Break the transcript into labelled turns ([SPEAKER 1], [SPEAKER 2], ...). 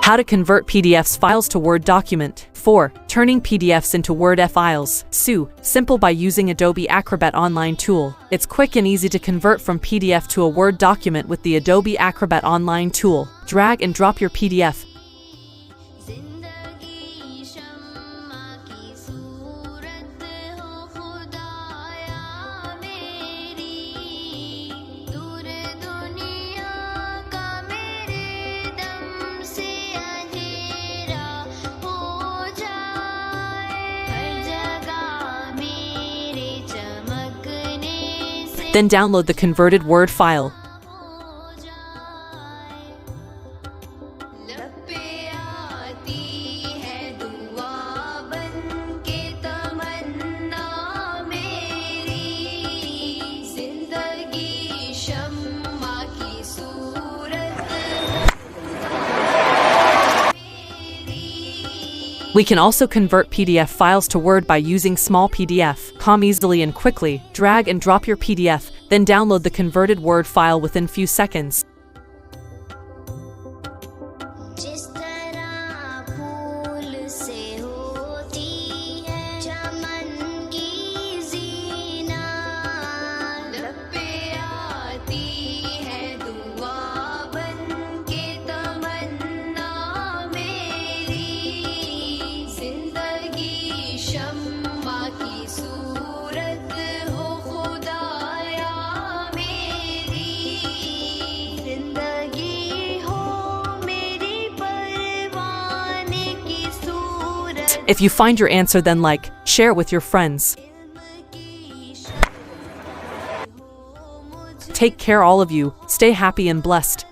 [SPEAKER 1] How to convert PDFs files to Word document. 4. Turning PDFs into Word files. Simple by using Adobe Acrobat online tool. It's quick and easy to convert from PDF to a Word document with the Adobe Acrobat online tool. Drag and drop your PDF. Then download the converted Word file. We can also convert PDF files to Word by using small PDF. Com easily and quickly. Drag and drop your PDF, then download the converted Word file within few seconds. If you find your answer, then like, share with your friends. Take care all of you, stay happy and blessed.